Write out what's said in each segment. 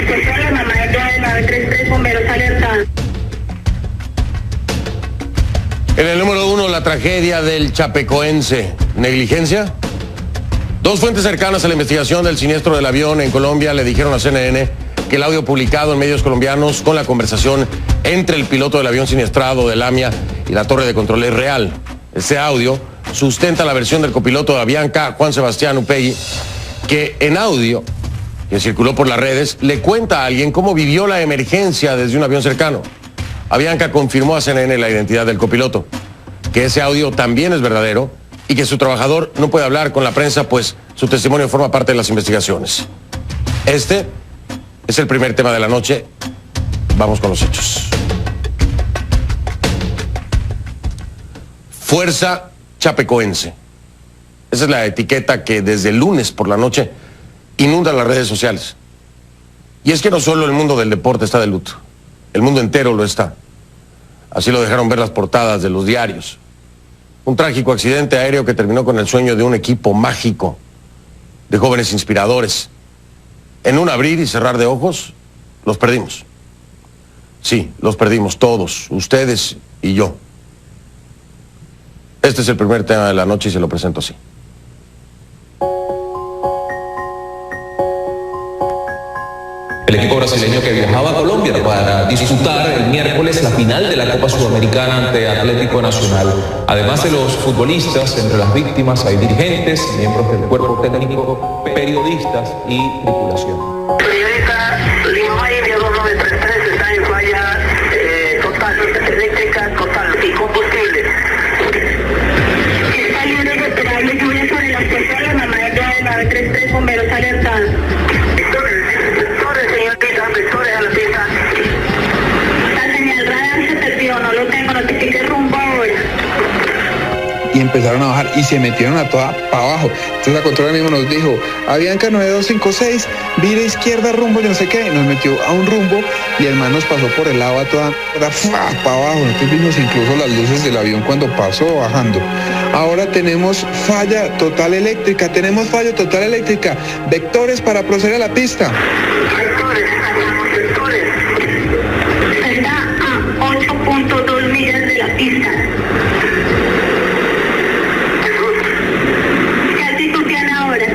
la mamá de 933 bomberos alerta. En el número 1, la tragedia del chapecoense. ¿Negligencia? Dos fuentes cercanas a la investigación del siniestro del avión en Colombia le dijeron a CNN que el audio publicado en medios colombianos con la conversación entre el piloto del avión siniestrado de Lamia y la torre de control es real. Ese audio sustenta la versión del copiloto de Avianca, Juan Sebastián Upegui, que en audio, que circuló por las redes, le cuenta a alguien cómo vivió la emergencia desde un avión cercano. Avianca confirmó a CNN la identidad del copiloto, que ese audio también es verdadero y que su trabajador no puede hablar con la prensa, pues su testimonio forma parte de las investigaciones. Este es el primer tema de la noche. Vamos con los hechos. Fuerza chapecoense. Esa es la etiqueta que desde el lunes por la noche inunda las redes sociales. Y es que no solo el mundo del deporte está de luto, el mundo entero lo está. Así lo dejaron ver las portadas de los diarios. Un trágico accidente aéreo que terminó con el sueño de un equipo mágico de jóvenes inspiradores. En un abrir y cerrar de ojos, los perdimos. Sí, los perdimos todos, ustedes y yo. Este es el primer tema de la noche y se lo presento así. El equipo brasileño que viajaba a Colombia para disputar el miércoles la final de la Copa Sudamericana ante Atlético Nacional. Además de los futbolistas, entre las víctimas hay dirigentes, miembros del cuerpo técnico, periodistas y tripulación. Periodista Lima India 2933 está en falla total eléctrica total y combustible. Está libre de esperable lluvia sobre las costas. La mamá de 933 bomberos alertados. Vectores a la pista. La señal radar se perdió, no lo tengo, notifique rumbo ahora. Y empezaron a bajar y se metieron a toda para abajo. Entonces la controla mismo nos dijo, Avianca 9256, vira izquierda rumbo, yo no sé qué. Nos metió a un rumbo y el man nos pasó por el lado a toda para abajo. Nosotros vimos incluso las luces del avión cuando pasó bajando. Ahora tenemos falla total eléctrica, Vectores para proceder a la pista. Vectores. Está a 8.2 millas de la pista. ¿Qué altitud tiene ahora?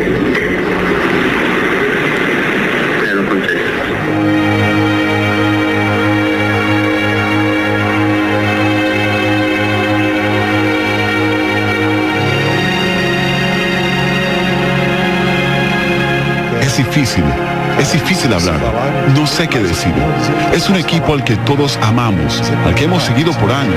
Es difícil hablar, no sé qué decir. Es un equipo al que todos amamos, al que hemos seguido por años.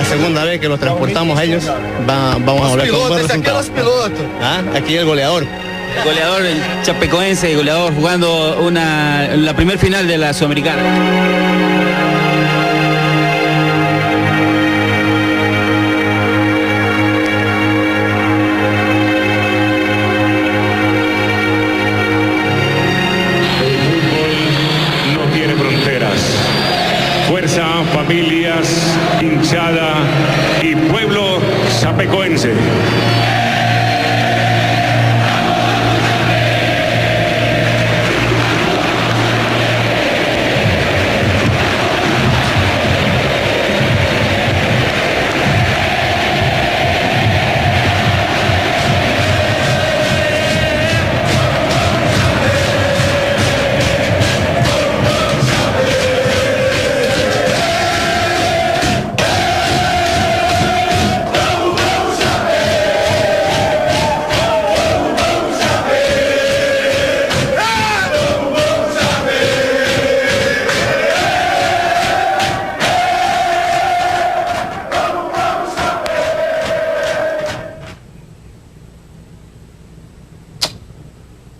Segunda vez que los transportamos a ellos, vamos a volver con buen resultado. Aquí el goleador. El goleador, el chapecoense, el goleador jugando la primer final de la Sudamericana. No tiene fronteras. Fuerza, familias, hinchada y pueblo chapecoense.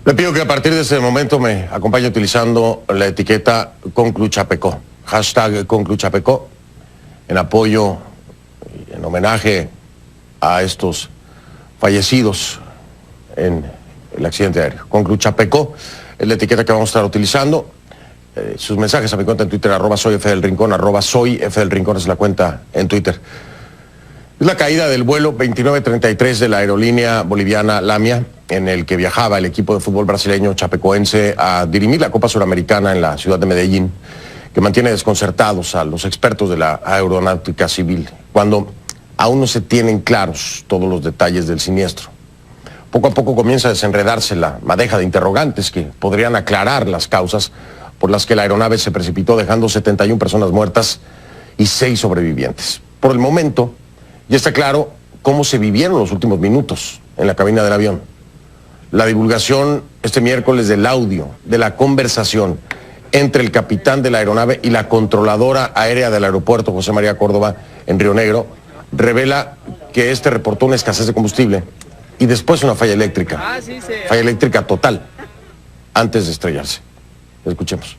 Le pido que a partir de ese momento me acompañe utilizando la etiqueta Concluchapecó, hashtag Concluchapecó, en apoyo y en homenaje a estos fallecidos en el accidente aéreo. Conclu Chapecó es la etiqueta que vamos a estar utilizando. Sus mensajes a mi cuenta en Twitter, @soyfdelrincón, @soyfdelrincón es la cuenta en Twitter. Es la caída del vuelo 2933 de la aerolínea boliviana Lamia, en el que viajaba el equipo de fútbol brasileño chapecoense a dirimir la Copa Suramericana en la ciudad de Medellín, que mantiene desconcertados a los expertos de la aeronáutica civil, cuando aún no se tienen claros todos los detalles del siniestro. Poco a poco comienza a desenredarse la madeja de interrogantes que podrían aclarar las causas por las que la aeronave se precipitó, dejando 71 personas muertas y 6 sobrevivientes. Por el momento, ya está claro cómo se vivieron los últimos minutos en la cabina del avión. La divulgación este miércoles del audio de la conversación entre el capitán de la aeronave y la controladora aérea del aeropuerto José María Córdoba en Río Negro revela que este reportó una escasez de combustible y después una falla eléctrica. Falla eléctrica total antes de estrellarse. Escuchemos.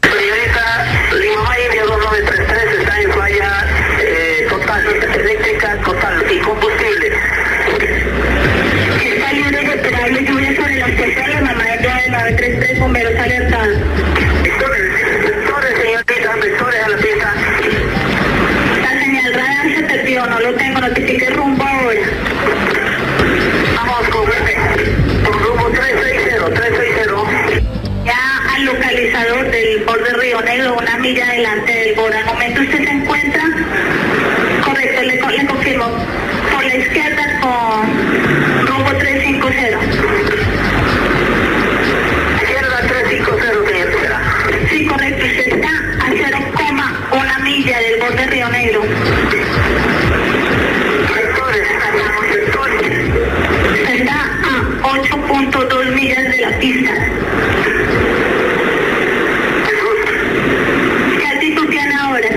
Señorita Lima India 2933 está en falla total, eléctrica total y combustible. Está libre de operable lluvia sobre las puertas de la mamá de 933, bomberos alertados. Vectores, señorita, vectores a la pista. La señal radar se perdió, no lo tengo, notifique rumbo ahora. Vamos con rumbo 360. Ya al localizador del borde Río Negro, una milla delante del borde. Al momento usted se encuentra, correcto, le confirmo, por la izquierda con rumbo 350. Izquierda 350, señora. Sí, correcto, usted está a 0,1 milla del borde Río Negro. Está a 8.2 millas de la pista. ¿Qué altitud tiene ahora?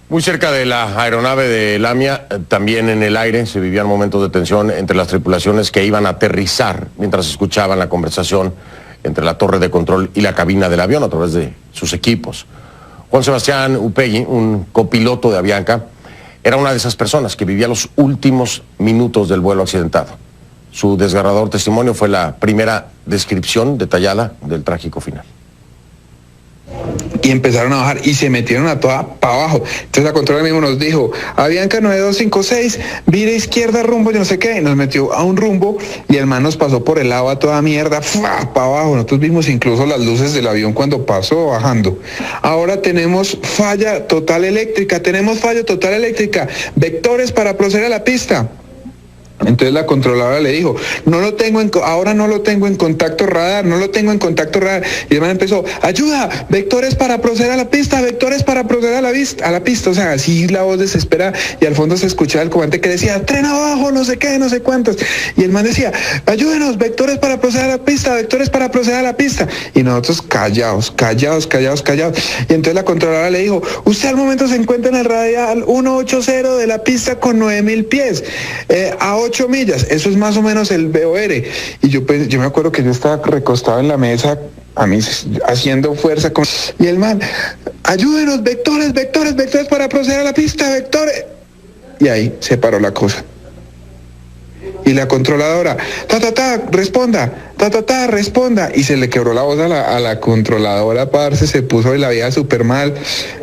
Muy cerca de la aeronave de Lamia, también en el aire, se vivían momentos de tensión entre las tripulaciones que iban a aterrizar mientras escuchaban la conversación entre la torre de control y la cabina del avión a través de sus equipos. Juan Sebastián Upegui, un copiloto de Avianca, era una de esas personas que vivía los últimos minutos del vuelo accidentado. Su desgarrador testimonio fue la primera descripción detallada del trágico final. Y empezaron a bajar y se metieron a toda para abajo. Entonces la controla mismo nos dijo, Avianca 9256, vire izquierda rumbo, yo no sé qué, y nos metió a un rumbo y el man nos pasó por el lado a toda mierda, para abajo. Nosotros vimos incluso las luces del avión cuando pasó bajando. Ahora tenemos falla total eléctrica, vectores para proceder a la pista. Entonces la controladora le dijo, ahora no lo tengo en contacto radar. Y el man empezó, ayuda, vectores para proceder a la pista, a la pista. O sea, así la voz desesperada, y al fondo se escuchaba el comandante que decía, tren abajo, no sé qué, no sé cuántos. Y el man decía, ayúdenos, vectores para proceder a la pista. Y nosotros callados. Y entonces la controladora le dijo, usted al momento se encuentra en el radial 180 de la pista con 9000 pies, a 8 millas, eso es más o menos el VOR. Y yo me acuerdo que yo estaba recostado en la mesa, a mí haciendo fuerza y el man, ayúdenos, vectores para proceder a la pista, vectores. Y ahí se paró la cosa. Y la controladora, responda. Y se le quebró la voz a la controladora, parce, se puso de la vida súper mal.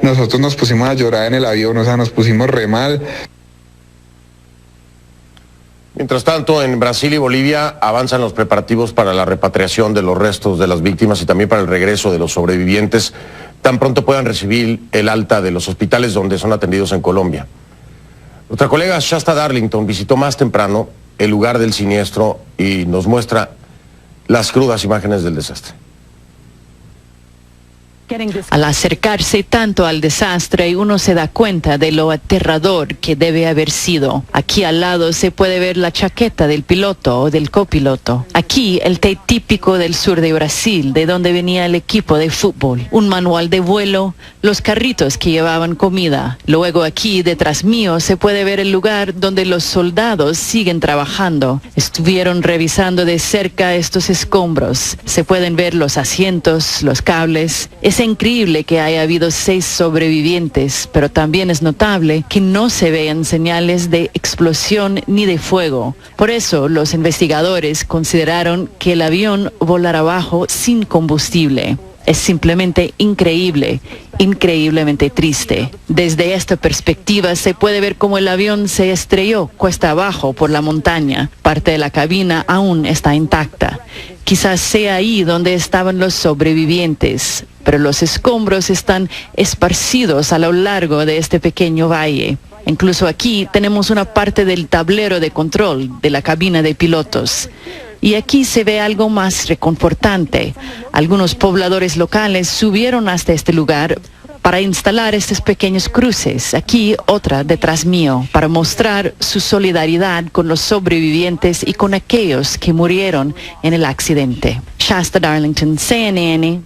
Nosotros nos pusimos a llorar en el avión, o sea, nos pusimos re mal. Mientras tanto, en Brasil y Bolivia avanzan los preparativos para la repatriación de los restos de las víctimas y también para el regreso de los sobrevivientes, tan pronto puedan recibir el alta de los hospitales donde son atendidos en Colombia. Nuestra colega Shasta Darlington visitó más temprano el lugar del siniestro y nos muestra las crudas imágenes del desastre. Al acercarse tanto al desastre, uno se da cuenta de lo aterrador que debe haber sido. Aquí al lado se puede ver la chaqueta del piloto o del copiloto. Aquí el té típico del sur de Brasil, de donde venía el equipo de fútbol. Un manual de vuelo, los carritos que llevaban comida. Luego aquí detrás mío se puede ver el lugar donde los soldados siguen trabajando. Estuvieron revisando de cerca estos escombros. Se pueden ver los asientos, los cables. Es increíble que haya habido 6 sobrevivientes, pero también es notable que no se vean señales de explosión ni de fuego. Por eso, los investigadores consideraron que el avión volará abajo sin combustible. Es simplemente increíble, increíblemente triste. Desde esta perspectiva se puede ver cómo el avión se estrelló cuesta abajo por la montaña. Parte de la cabina aún está intacta. Quizás sea ahí donde estaban los sobrevivientes, pero los escombros están esparcidos a lo largo de este pequeño valle. Incluso aquí tenemos una parte del tablero de control de la cabina de pilotos. Y aquí se ve algo más reconfortante. Algunos pobladores locales subieron hasta este lugar para instalar estos pequeños cruces. Aquí otra detrás mío, para mostrar su solidaridad con los sobrevivientes y con aquellos que murieron en el accidente. Shasta Darlington, CNN.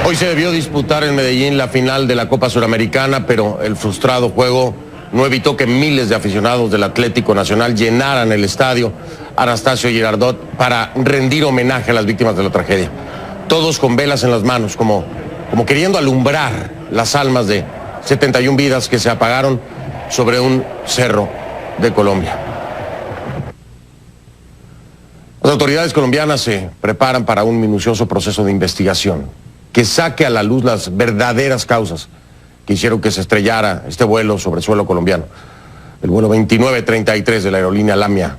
Hoy se debió disputar en Medellín la final de la Copa Suramericana, pero el frustrado juego no evitó que miles de aficionados del Atlético Nacional llenaran el estadio Anastasio Girardot para rendir homenaje a las víctimas de la tragedia. Todos con velas en las manos, como queriendo alumbrar las almas de 71 vidas que se apagaron sobre un cerro de Colombia. Las autoridades colombianas se preparan para un minucioso proceso de investigación que saque a la luz las verdaderas causas que hicieron que se estrellara este vuelo sobre suelo colombiano, el vuelo 2933 de la aerolínea Lamia.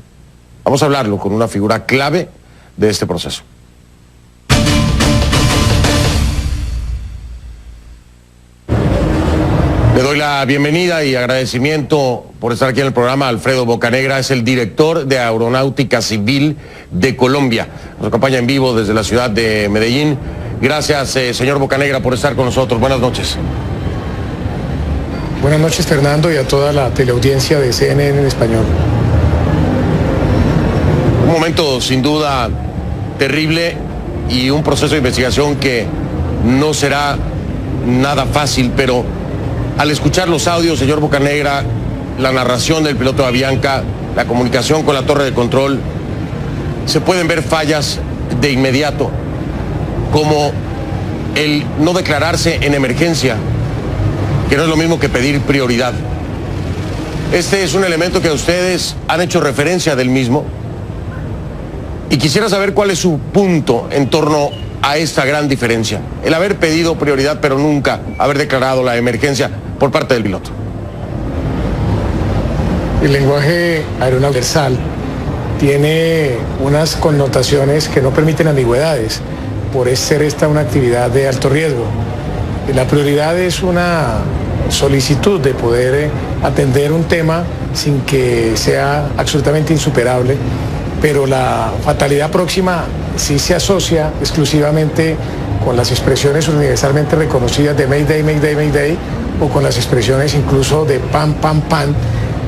Vamos a hablarlo con una figura clave de este proceso. Le doy la bienvenida y agradecimiento por estar aquí en el programa. Alfredo Bocanegra es el director de Aeronáutica Civil de Colombia. Nos acompaña en vivo desde la ciudad de Medellín. Gracias, señor Bocanegra, por estar con nosotros. Buenas noches. Buenas noches, Fernando, y a toda la teleaudiencia de CNN en español. Un momento sin duda terrible y un proceso de investigación que no será nada fácil, pero al escuchar los audios, señor Bocanegra, la narración del piloto de Avianca, la comunicación con la torre de control, se pueden ver fallas de inmediato, como el no declararse en emergencia, que no es lo mismo que pedir prioridad. Este es un elemento que ustedes han hecho referencia del mismo, y quisiera saber cuál es su punto en torno a esta gran diferencia, el haber pedido prioridad pero nunca haber declarado la emergencia por parte del piloto. El lenguaje aeronáutico universal tiene unas connotaciones que no permiten ambigüedades, por ser esta una actividad de alto riesgo. La prioridad es una solicitud de poder atender un tema sin que sea absolutamente insuperable, pero la fatalidad próxima sí se asocia exclusivamente con las expresiones universalmente reconocidas de Mayday, Mayday, Mayday, o con las expresiones incluso de pan, pan, pan,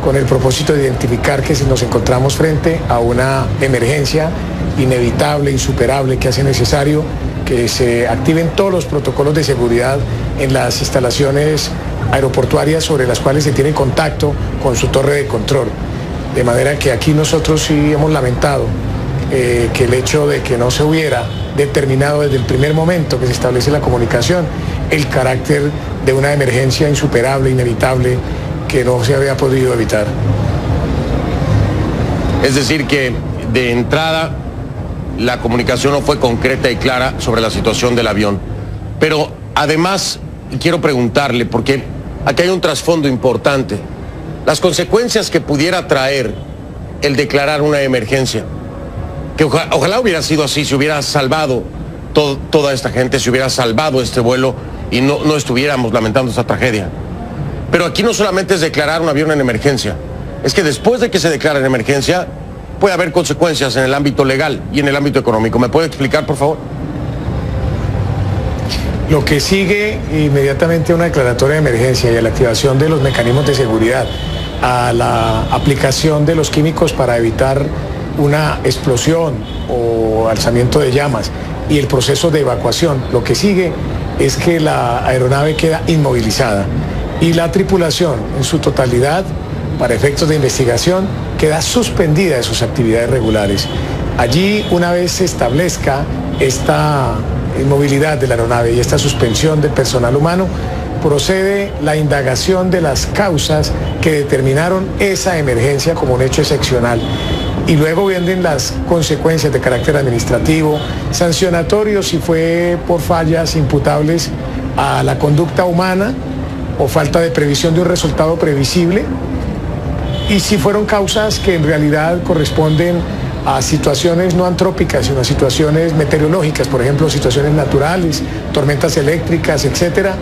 con el propósito de identificar que si nos encontramos frente a una emergencia inevitable, insuperable, que hace necesario que se activen todos los protocolos de seguridad en las instalaciones aeroportuarias sobre las cuales se tiene contacto con su torre de control. De manera que aquí nosotros sí hemos lamentado que el hecho de que no se hubiera determinado desde el primer momento que se establece la comunicación el carácter de una emergencia insuperable, inevitable, que no se había podido evitar. Es decir que de entrada la comunicación no fue concreta y clara sobre la situación del avión. Pero además quiero preguntarle, porque aquí hay un trasfondo importante, las consecuencias que pudiera traer el declarar una emergencia, que ojalá hubiera sido así, se hubiera salvado toda esta gente se hubiera salvado este vuelo y no estuviéramos lamentando esta tragedia. Pero aquí no solamente es declarar un avión en emergencia, es que después de que se declara en emergencia puede haber consecuencias en el ámbito legal y en el ámbito económico. ¿Me puede explicar, por favor? Lo que sigue inmediatamente a una declaratoria de emergencia y a la activación de los mecanismos de seguridad, a la aplicación de los químicos para evitar una explosión o alzamiento de llamas y el proceso de evacuación, lo que sigue es que la aeronave queda inmovilizada y la tripulación en su totalidad, para efectos de investigación, queda suspendida de sus actividades regulares. Allí, una vez se establezca esta inmovilidad de la aeronave y esta suspensión del personal humano, procede la indagación de las causas que determinaron esa emergencia como un hecho excepcional. Y luego vienen las consecuencias de carácter administrativo, sancionatorio si fue por fallas imputables a la conducta humana o falta de previsión de un resultado previsible, y si fueron causas que en realidad corresponden a situaciones no antrópicas, sino a situaciones meteorológicas, por ejemplo, situaciones naturales, tormentas eléctricas, etcétera,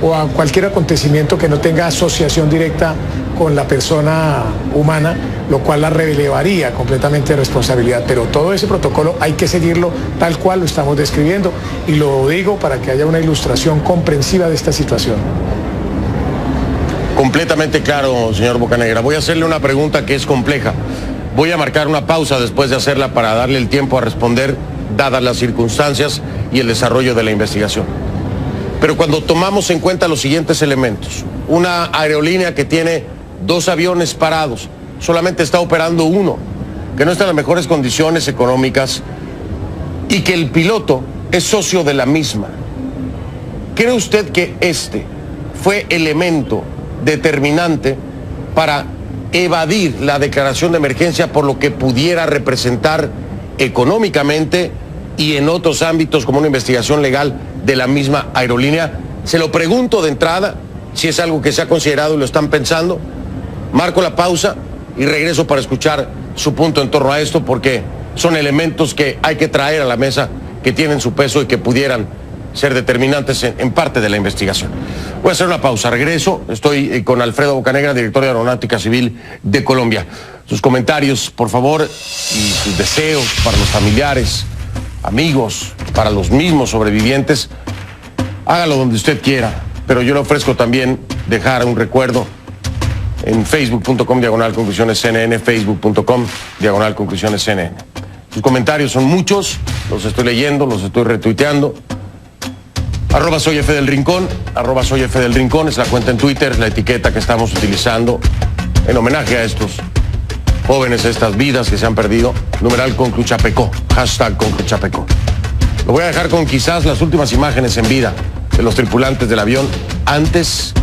o a cualquier acontecimiento que no tenga asociación directa con la persona humana, lo cual la relevaría completamente de responsabilidad. Pero todo ese protocolo hay que seguirlo tal cual lo estamos describiendo, y lo digo para que haya una ilustración comprensiva de esta situación. Completamente claro, señor Bocanegra. Voy a hacerle una pregunta que es compleja. Voy a marcar una pausa después de hacerla para darle el tiempo a responder, dadas las circunstancias y el desarrollo de la investigación. Pero cuando tomamos en cuenta los siguientes elementos, una aerolínea que tiene 2 aviones parados, solamente está operando uno, que no está en las mejores condiciones económicas y que el piloto es socio de la misma, ¿cree usted que este fue elemento determinante para evadir la declaración de emergencia por lo que pudiera representar económicamente y en otros ámbitos como una investigación legal de la misma aerolínea? Se lo pregunto de entrada, si es algo que se ha considerado y lo están pensando. Marco la pausa y regreso para escuchar su punto en torno a esto, porque son elementos que hay que traer a la mesa, que tienen su peso y que pudieran ser determinantes en parte de la investigación. Voy a hacer una pausa, regreso. Estoy con Alfredo Bocanegra, director de Aeronáutica Civil de Colombia. Sus comentarios, por favor, y sus deseos para los familiares, amigos, para los mismos sobrevivientes, hágalo donde usted quiera, pero yo le ofrezco también dejar un recuerdo en facebook.com/conclusionescnn, facebook.com/conclusionescnn. Sus comentarios son muchos, los estoy leyendo, los estoy retuiteando. @soy F del Rincón, @soy F del Rincón es la cuenta en Twitter, la etiqueta que estamos utilizando en homenaje a estos jóvenes, estas vidas que se han perdido. Numeral Concluchapecó, hashtag Concluchapecó. Lo voy a dejar con quizás las últimas imágenes en vida de los tripulantes del avión antes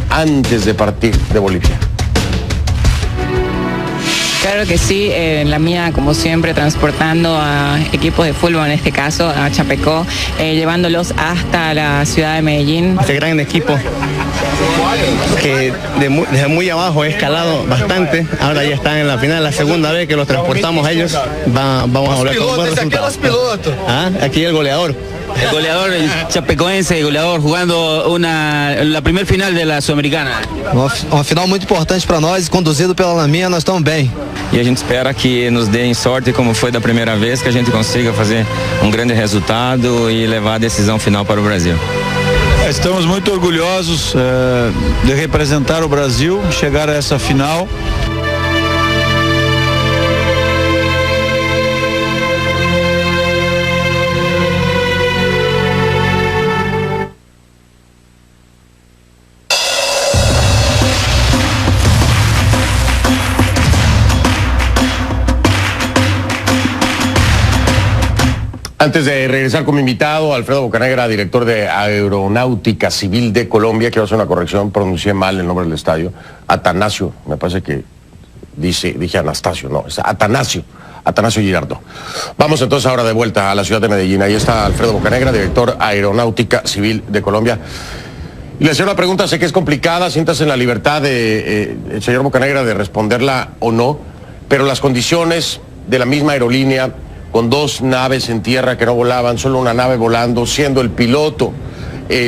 de partir de Bolivia. Claro que sí, la mía como siempre transportando a equipos de fútbol, en este caso a Chapecó, llevándolos hasta la ciudad de Medellín. Este gran equipo que desde muy abajo he escalado bastante, ahora ya están en la final, la segunda vez que los transportamos a ellos, vamos a volver con un buen resultado. Aquí el goleador. El goleador, el chapecoense, el goleador, jugando la primer final de la Sudamericana. Uma final muito importante para nós, conduzido pela Laminha, nós estamos bem. E a gente espera que nos deem sorte, como foi da primeira vez, que a gente consiga fazer grande resultado e levar a decisão final para o Brasil. Estamos muito orgulhosos de representar o Brasil, chegar a essa final. Antes de regresar con mi invitado, Alfredo Bocanegra, director de Aeronáutica Civil de Colombia, quiero hacer una corrección, pronuncié mal el nombre del estadio, Atanasio, me parece que dije Anastasio, no, es Atanasio Girardot. Vamos entonces ahora de vuelta a la ciudad de Medellín. Ahí está Alfredo Bocanegra, director Aeronáutica Civil de Colombia. Y le hacía una pregunta, sé que es complicada, siéntase en la libertad el señor Bocanegra de responderla o no, pero las condiciones de la misma aerolínea con 2 naves en tierra que no volaban, solo una nave volando, siendo el piloto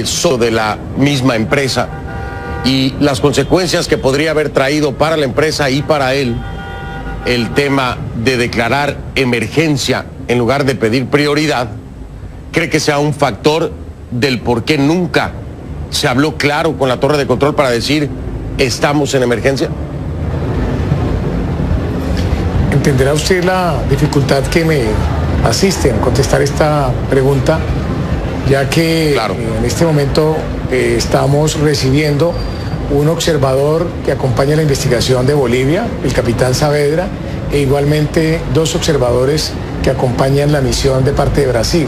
solo de la misma empresa, y las consecuencias que podría haber traído para la empresa y para él el tema de declarar emergencia en lugar de pedir prioridad, ¿cree que sea un factor del por qué nunca se habló claro con la torre de control para decir estamos en emergencia? Entenderá usted la dificultad que me asiste en contestar esta pregunta, ya que en este momento estamos recibiendo un observador que acompaña la investigación de Bolivia, el capitán Saavedra, e igualmente 2 observadores que acompañan la misión de parte de Brasil.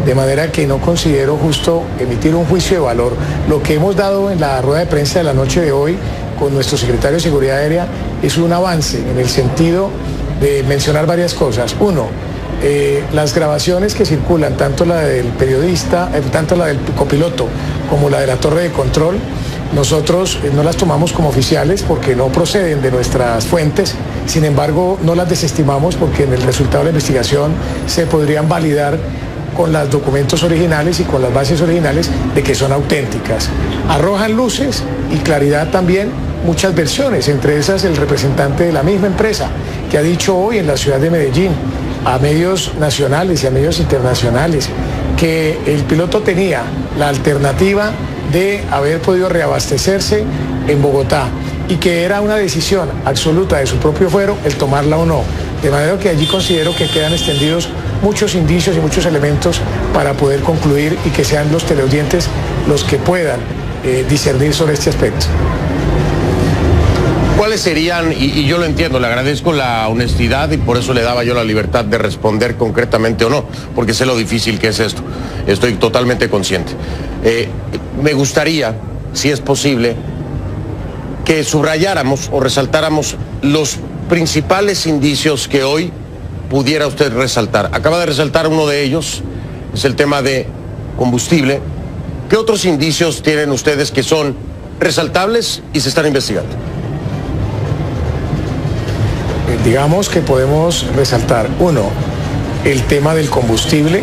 De manera que no considero justo emitir un juicio de valor. Lo que hemos dado en la rueda de prensa de la noche de hoy con nuestro secretario de Seguridad Aérea es un avance en el sentido de mencionar varias cosas. Uno, las grabaciones que circulan, tanto la del periodista, tanto la del copiloto como la de la torre de control, nosotros no las tomamos como oficiales porque no proceden de nuestras fuentes. Sin embargo, no las desestimamos porque en el resultado de la investigación se podrían validar con los documentos originales y con las bases originales de que son auténticas. Arrojan luces y claridad también muchas versiones, entre esas el representante de la misma empresa que ha dicho hoy en la ciudad de Medellín a medios nacionales y a medios internacionales que el piloto tenía la alternativa de haber podido reabastecerse en Bogotá y que era una decisión absoluta de su propio fuero el tomarla o no. De manera que allí considero que quedan extendidos muchos indicios y muchos elementos para poder concluir y que sean los teleaudientes los que puedan discernir sobre este aspecto. ¿Cuáles serían, y yo lo entiendo, le agradezco la honestidad y por eso le daba yo la libertad de responder concretamente o no, porque sé lo difícil que es esto, estoy totalmente consciente. Me gustaría, si es posible, que subrayáramos o resaltáramos los principales indicios que hoy pudiera usted resaltar. Acaba de resaltar uno de ellos, es el tema de combustible. ¿Qué otros indicios tienen ustedes que son resaltables y se están investigando? Digamos que podemos resaltar, 1, el tema del combustible,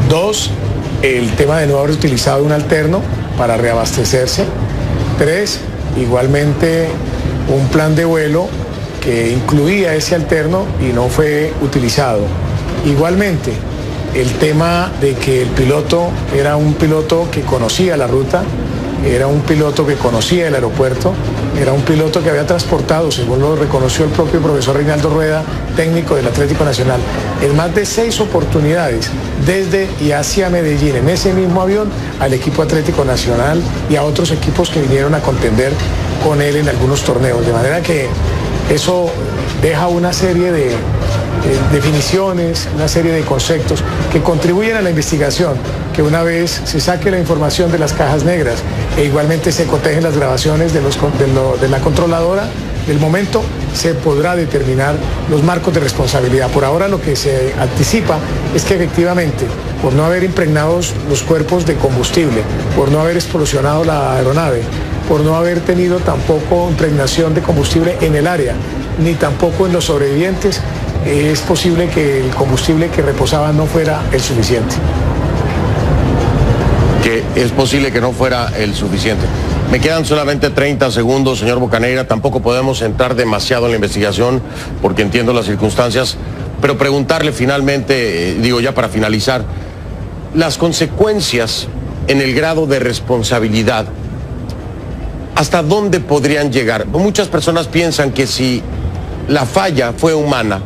2, el tema de no haber utilizado un alterno para reabastecerse, 3, igualmente un plan de vuelo que incluía ese alterno y no fue utilizado. Igualmente, el tema de que el piloto era un piloto que conocía la ruta, era un piloto que conocía el aeropuerto, era un piloto que había transportado, según lo reconoció el propio profesor Reinaldo Rueda, técnico del Atlético Nacional, en más de 6 oportunidades desde y hacia Medellín, en ese mismo avión, al equipo Atlético Nacional y a otros equipos que vinieron a contender con él en algunos torneos. De manera que eso deja una serie de definiciones, una serie de conceptos que contribuyen a la investigación, que una vez se saque la información de las cajas negras e igualmente se cotejen las grabaciones de la controladora del momento, se podrá determinar los marcos de responsabilidad. Por ahora lo que se anticipa es que efectivamente, por no haber impregnados los cuerpos de combustible, por no haber explosionado la aeronave, por no haber tenido tampoco impregnación de combustible en el área, ni tampoco en los sobrevivientes, es posible que el combustible que reposaba no fuera el suficiente. Que es posible que no fuera el suficiente. Me quedan solamente 30 segundos, señor Bocaneira. Tampoco podemos entrar demasiado en la investigación porque entiendo las circunstancias, pero preguntarle finalmente, digo ya para finalizar, las consecuencias en el grado de responsabilidad, ¿hasta dónde podrían llegar? Muchas personas piensan que si la falla fue humana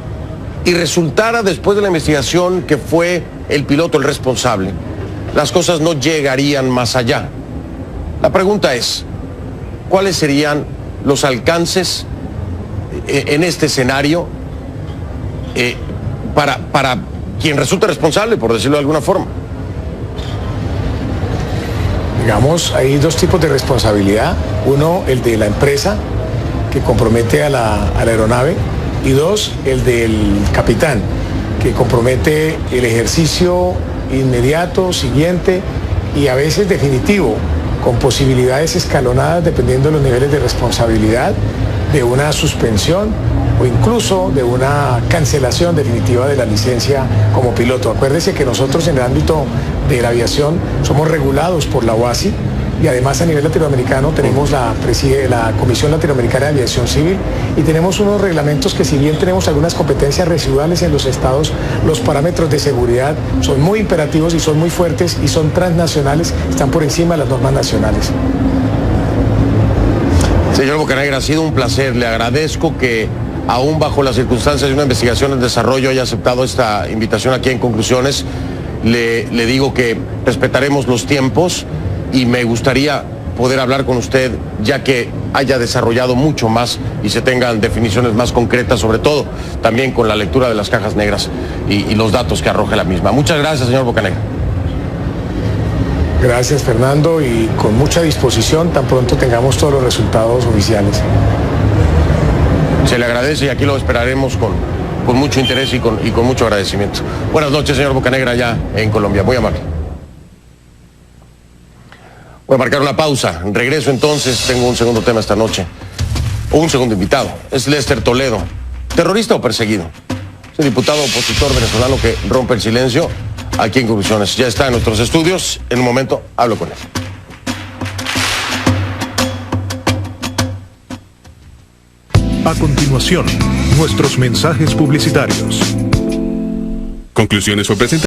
y resultara después de la investigación que fue el piloto el responsable, las cosas no llegarían más allá. La pregunta es, ¿cuáles serían los alcances en este escenario para quien resulte responsable, por decirlo de alguna forma? Digamos, hay 2 tipos de responsabilidad. Uno, el de la empresa, que compromete a la aeronave, y 2, el del capitán, que compromete el ejercicio inmediato, siguiente y a veces definitivo, con posibilidades escalonadas dependiendo de los niveles de responsabilidad, de una suspensión o incluso de una cancelación definitiva de la licencia como piloto. Acuérdese que nosotros en el ámbito de la aviación somos regulados por la OASI, y además a nivel latinoamericano tenemos la Comisión Latinoamericana de Aviación Civil, y tenemos unos reglamentos que, si bien tenemos algunas competencias residuales en los estados, los parámetros de seguridad son muy imperativos y son muy fuertes y son transnacionales, están por encima de las normas nacionales. Señor Bocanegra, ha sido un placer. Le agradezco que, aún bajo las circunstancias de una investigación en desarrollo, haya aceptado esta invitación aquí en Conclusiones. Le digo que respetaremos los tiempos y me gustaría poder hablar con usted ya que haya desarrollado mucho más y se tengan definiciones más concretas, sobre todo también con la lectura de las cajas negras y los datos que arroja la misma. Muchas gracias, señor Bocanegra. Gracias, Fernando, y con mucha disposición tan pronto tengamos todos los resultados oficiales. Se le agradece y aquí lo esperaremos con mucho interés y con mucho agradecimiento. Buenas noches, señor Bocanegra, allá en Colombia. Muy amable. Voy a marcar una pausa. Regreso entonces. Tengo un segundo tema esta noche. Un segundo invitado. Es Lester Toledo. ¿Terrorista o perseguido? Es el diputado opositor venezolano que rompe el silencio aquí en Conclusiones. Ya está en nuestros estudios. En un momento hablo con él. A continuación, nuestros mensajes publicitarios. Conclusiones fue presentado.